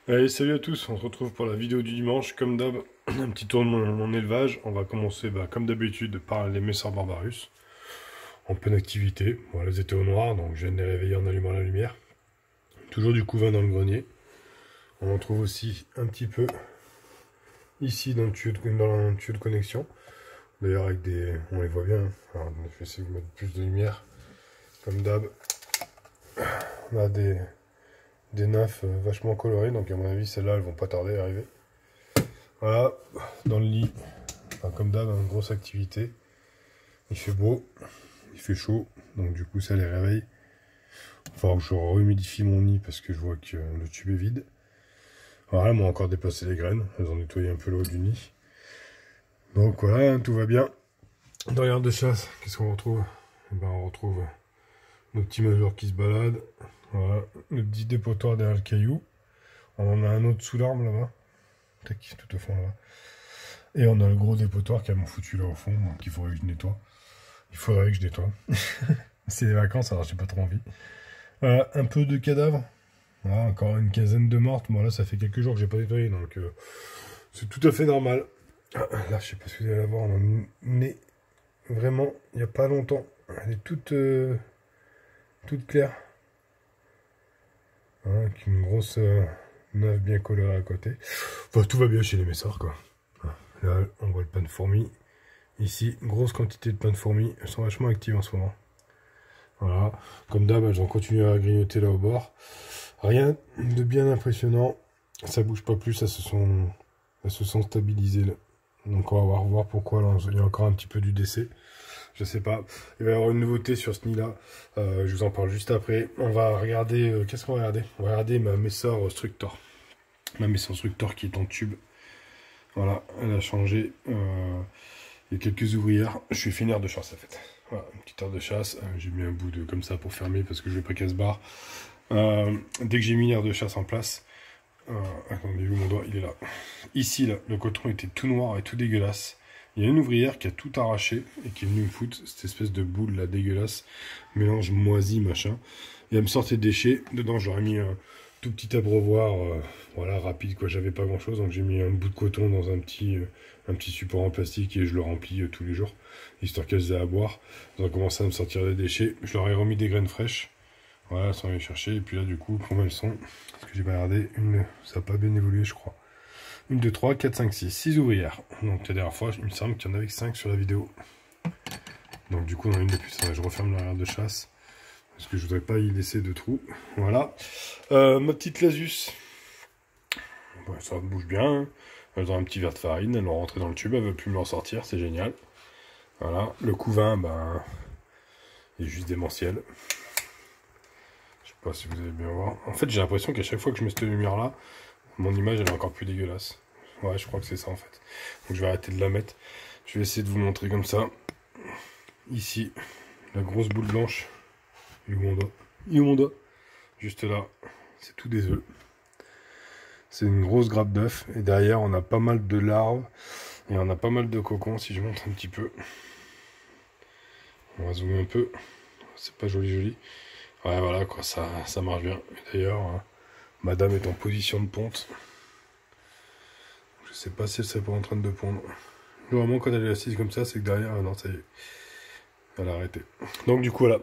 Allez, salut à tous, on se retrouve pour la vidéo du dimanche. Comme d'hab, un petit tour de mon élevage. On va commencer, comme d'habitude, par les Messor Barbarus, en pleine activité. Bon, elles étaient au noir, donc je viens de les réveiller en allumant la lumière. Toujours du couvain dans le grenier. On en trouve aussi un petit peu ici dans le tuyau de connexion. D'ailleurs, avec des... on les voit bien, hein. Alors, je vais essayer de mettre plus de lumière. Comme d'hab, on a des nymphes vachement colorées, donc à mon avis, celles-là, elles vont pas tarder à arriver. Voilà, dans le lit, comme d'hab, une grosse activité. Il fait beau, il fait chaud, donc du coup ça les réveille. Enfin, je remodifie mon nid parce que je vois que le tube est vide. Voilà, elles m'ont encore déplacé les graines, elles ont nettoyé un peu le haut du nid. Donc voilà, tout va bien. Dans l'air de chasse, qu'est-ce qu'on retrouve? On retrouve nos petits majors qui se baladent. Voilà, le petit dépotoir derrière le caillou. On en a un autre sous l'arbre là-bas. Tac, tout au fond là-bas. Et on a le gros dépotoir qui a mon foutu là au fond, donc il faudrait que je nettoie. Il faudrait que je nettoie. C'est les vacances, alors j'ai pas trop envie. Voilà, un peu de cadavres. Voilà, encore une quinzaine de mortes. Bon là, ça fait quelques jours que j'ai pas nettoyé, donc c'est tout à fait normal. Là, je sais pas si vous allez la voir, on en est vraiment, il n'y a pas longtemps. Elle est toute claire. Hein, avec une grosse neuve bien colorée à côté. Enfin, tout va bien chez les Messors, quoi. Là, on voit le pain de fourmis. Ici, grosse quantité de pain de fourmis. Elles sont vachement actives en ce moment. Voilà. Comme d'hab, elles ont continué à grignoter là au bord. Rien de bien impressionnant. Ça bouge pas plus, elles se sont stabilisées là. Donc on va voir pourquoi. Là, il y a encore un petit peu du décès. Je sais pas. Il va y avoir une nouveauté sur ce nid-là. Je vous en parle juste après. On va regarder... qu'est-ce qu'on va regarder? On va regarder ma Messor Structor. Ma Messor Structor qui est en tube. Voilà, elle a changé. Il y a quelques ouvrières. Je suis fait une aire de chasse en fait. Voilà, une petite aire de chasse. J'ai mis un bout de comme ça pour fermer parce que je veux pas qu'elle se barre. Dès que j'ai mis l'aire de chasse en place, attendez, où mon doigt, il est là. Ici, là, le coton était tout noir et tout dégueulasse. Il y a une ouvrière qui a tout arraché et qui est venue me foutre cette espèce de boule là dégueulasse, mélange moisi machin. Et elle me sortait des déchets. Dedans, j'aurais mis un tout petit abreuvoir, voilà, rapide quoi. J'avais pas grand chose, donc j'ai mis un bout de coton dans un petit support en plastique et je le remplis tous les jours, histoire qu'elles aient à boire. Elles ont commencé à me sortir des déchets. Je leur ai remis des graines fraîches. Voilà, elles sont allées chercher. Et puis là, du coup, combien elles sont? Parce que j'ai pas regardé. Ça n'a pas bien évolué, je crois. 1, 2, 3, 4, 5, 6. 6 ouvrières. Donc la dernière fois, il me semble qu'il y en avait que 5 sur la vidéo. Donc du coup, dans une de plus, je referme l'arrière de chasse. Parce que je voudrais pas y laisser de trous. Voilà. Ma petite Lasus. Bon, ça bouge bien. Hein. Elles ont un petit verre de farine. Elles l'ont rentré dans le tube. Elles veulent plus me l'en sortir. C'est génial. Voilà. Le couvain, il est juste démentiel. Je sais pas si vous allez bien voir. En fait, j'ai l'impression qu'à chaque fois que je mets cette lumière-là, mon image, elle est encore plus dégueulasse. Ouais, je crois que c'est ça, en fait. Donc, je vais arrêter de la mettre. Je vais essayer de vous montrer comme ça. Ici, la grosse boule blanche. Il est où mon doigt? Il est où mon doigt? Juste là, c'est tout des œufs. C'est une grosse grappe d'œufs. Et derrière, on a pas mal de larves. Et on a pas mal de cocons, si je montre un petit peu. On va zoomer un peu. C'est pas joli, joli. Ouais, voilà, quoi, ça marche bien. D'ailleurs, madame est en position de ponte. Je sais pas si elle serait pas en train de pondre. Normalement, quand elle est assise comme ça, c'est que derrière, non, ça y est. Elle a arrêté. Donc, du coup, voilà.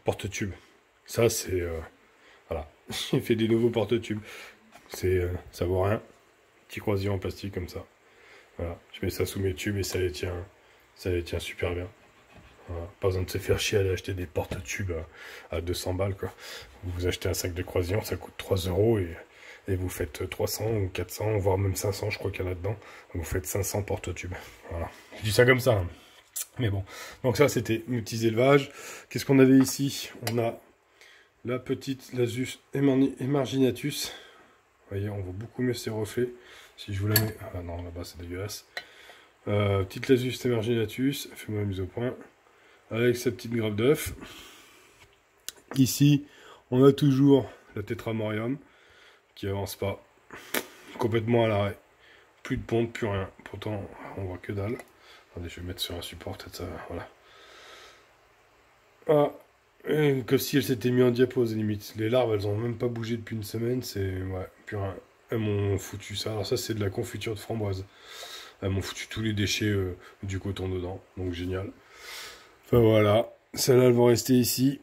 Porte-tube. Ça, c'est... voilà. J'ai fait des nouveaux porte-tubes. Ça vaut rien. Petit croisillon en plastique comme ça. Voilà. Je mets ça sous mes tubes et ça les tient super bien. Voilà. Pas besoin de se faire chier à aller acheter des porte-tubes à 200 balles, quoi. Vous achetez un sac de croisillon, ça coûte 3 € et vous faites 300 ou 400, voire même 500, je crois qu'il y en a dedans. Vous faites 500 porte-tubes. Voilà. Je dis ça comme ça. Hein. Mais bon. Donc ça, c'était mes petits élevages. Qu'est-ce qu'on avait ici? On a la petite Lasus emarginatus. Vous voyez, on voit beaucoup mieux ses reflets. Si je vous la mets... Ah non, là-bas, c'est dégueulasse. Petite Lasus emarginatus. Fais-moi la mise au point. Avec sa petite grappe d'œuf. Ici, on a toujours la Tetramorium qui avance pas. Complètement à l'arrêt. Plus de ponte, plus rien. Pourtant, on voit que dalle. Attendez, je vais mettre sur un support, peut-être ça. Voilà. Ah, Comme si elles s'étaient mis en diapose, limite. Les larves, elles ont même pas bougé depuis une semaine, c'est... Ouais, plus rien. Elles m'ont foutu ça. Alors ça, c'est de la confiture de framboise. Elles m'ont foutu tous les déchets du coton dedans, donc génial. Enfin voilà, celles-là, elles vont rester ici.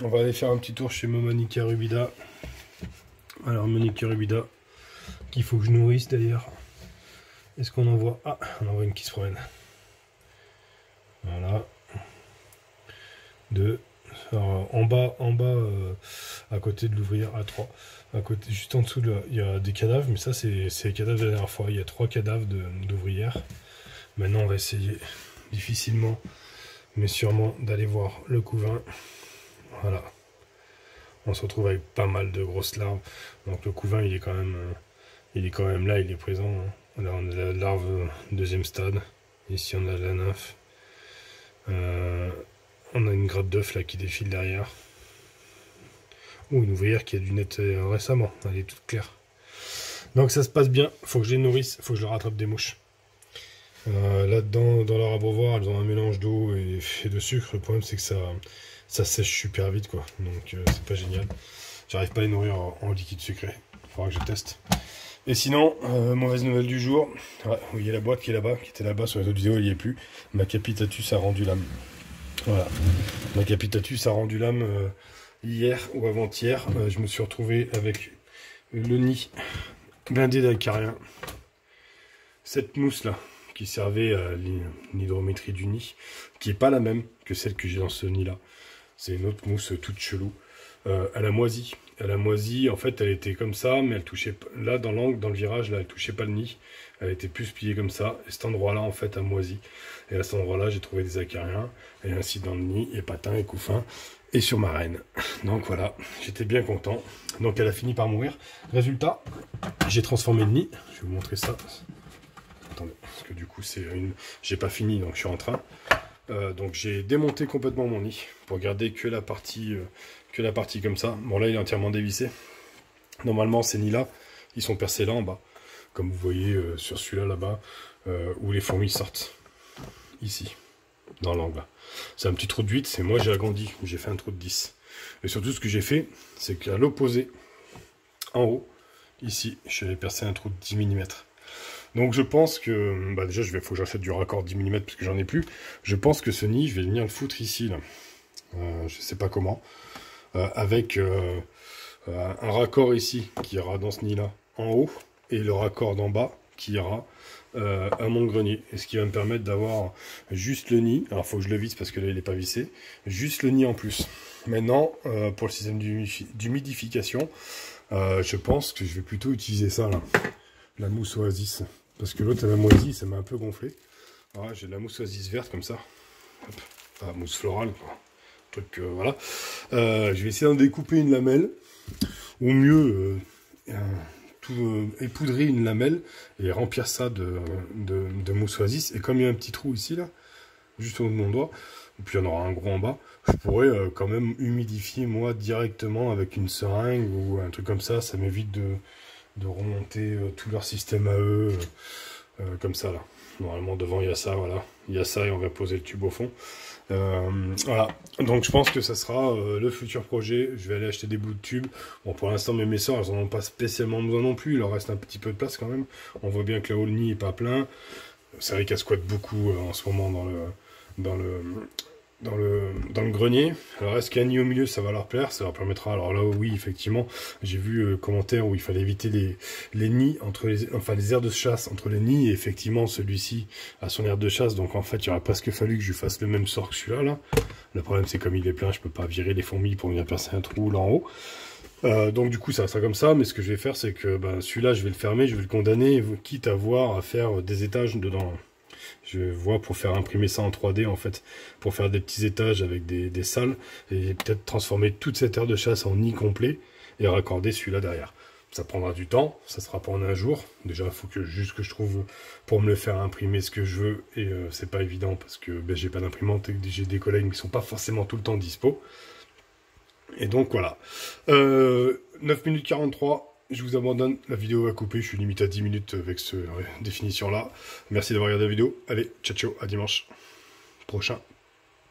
On va aller faire un petit tour chez Monica Rubida. Alors, Monica Rubida, qu'il faut que je nourrisse d'ailleurs. Est-ce qu'on en voit? Ah, on en voit une qui se promène. Voilà. Deux. Alors, en bas, à côté de l'ouvrière A3, à côté, juste en dessous, il y a des cadavres, mais ça, c'est les cadavres de la dernière fois. Il y a 3 cadavres d'ouvrières. Maintenant, on va essayer difficilement, mais sûrement, d'aller voir le couvain. Voilà. On se retrouve avec pas mal de grosses larves. Donc, le couvain, il est quand même là, il est présent. Hein. Là, on a la larve deuxième stade. Ici, on a la nymphe. On a une grappe d'œuf là qui défile derrière. Ou une ouvrière qui a dû naître récemment. Elle est toute claire. Donc ça se passe bien. Faut que je les nourrisse. Faut que je leur rattrape des mouches. Là-dedans, dans leur abreuvoir, elles ont un mélange d'eau et de sucre. Le problème, c'est que ça sèche super vite, quoi. Donc c'est pas génial. J'arrive pas à les nourrir en liquide sucré. Il faudra que je teste. Et sinon, mauvaise nouvelle du jour. Ouais, vous voyez la boîte qui est là-bas, qui était là-bas sur les autres vidéos, elle n'y est plus. Ma Capitatus a rendu l'âme. Voilà. Ma Capitatus a rendu l'âme hier ou avant-hier. Je me suis retrouvé avec le nid blindé d'acariens. Cette mousse-là, qui servait à l'hydrométrie du nid, qui n'est pas la même que celle que j'ai dans ce nid-là. C'est une autre mousse toute chelou. Elle a moisi. Elle a moisi, en fait, elle était comme ça, mais elle touchait là dans l'angle, dans le virage, là, elle touchait pas le nid. Elle était plus pliée comme ça. Et cet endroit-là, en fait, a moisi. Et à cet endroit-là, j'ai trouvé des acariens. Et ainsi dans le nid, et patins, et couffins, et sur ma reine. Donc voilà, j'étais bien content. Donc elle a fini par mourir. Résultat, j'ai transformé le nid. Je vais vous montrer ça. Attendez, parce que du coup, c'est une... J'ai pas fini, donc je suis en train. Donc j'ai démonté complètement mon nid pour garder que la partie comme ça. Bon là il est entièrement dévissé. Normalement ces nids là ils sont percés là en bas, comme vous voyez sur celui-là là-bas où les fourmis sortent ici dans l'angle. C'est un petit trou de 8, c'est moi j'ai agrandi, j'ai fait un trou de 10. Et surtout ce que j'ai fait c'est qu'à l'opposé en haut ici je vais percer un trou de 10 mm. Donc je pense que, bah déjà faut que j'achète du raccord 10 mm parce que j'en ai plus. Je pense que ce nid, je vais venir le foutre ici, là. Je sais pas comment. Avec un raccord ici qui ira dans ce nid-là en haut et le raccord d'en bas qui ira à mon grenier. Et ce qui va me permettre d'avoir juste le nid. Alors il faut que je le visse parce que là il n'est pas vissé. Juste le nid en plus. Maintenant, pour le système d'humidification, je pense que je vais plutôt utiliser ça là. La mousse oasis. Parce que l'autre, elle a moisi, ça m'a un peu gonflé. Voilà, j'ai de la mousse oasis verte comme ça. Hop. Enfin, mousse florale, quoi. Truc, voilà. Je vais essayer d'en découper une lamelle. Ou mieux, époudrer une lamelle et remplir ça de mousse oasis. Et comme il y a un petit trou ici, là, juste au bout de mon doigt, et puis il y en aura un gros en bas, je pourrais quand même humidifier, moi, directement avec une seringue ou un truc comme ça. Ça m'évite de remonter tout leur système à eux, comme ça là. Normalement devant il y a ça, voilà. Il y a ça et on va poser le tube au fond. Voilà, donc je pense que ça sera le futur projet. Je vais aller acheter des bouts de tubes. Bon, pour l'instant mes messors, elles n'en ont pas spécialement besoin non plus. Il leur reste un petit peu de place quand même. On voit bien que là-haut le nid est pas plein. C'est vrai qu'elle squatte beaucoup en ce moment dans le grenier. Alors est-ce qu'il y a un nid au milieu, ça va leur plaire, ça leur permettra. Alors là oui effectivement, j'ai vu commentaire où il fallait éviter les nids entre les aires de chasse entre les nids, et effectivement celui-ci a son aire de chasse, donc en fait il aurait presque fallu que je fasse le même sort que celui-là là. Le problème c'est comme il est plein, je peux pas virer les fourmis pour venir percer un trou là en haut. Donc du coup ça restera comme ça, mais ce que je vais faire c'est que celui-là je vais le fermer, je vais le condamner, quitte à voir à faire des étages dedans. Je vois pour faire imprimer ça en 3D en fait, pour faire des petits étages avec des salles, et peut-être transformer toute cette aire de chasse en nid complet et raccorder celui-là derrière. Ça prendra du temps, ça sera pas en un jour. Déjà il faut juste que je trouve pour me le faire imprimer ce que je veux, et c'est pas évident parce que j'ai pas d'imprimante et que j'ai des collègues qui sont pas forcément tout le temps dispo. Et donc voilà. 9 minutes 43. Je vous abandonne, la vidéo va couper, je suis limite à 10 minutes avec cette définition là. Merci d'avoir regardé la vidéo, allez, ciao ciao, à dimanche prochain.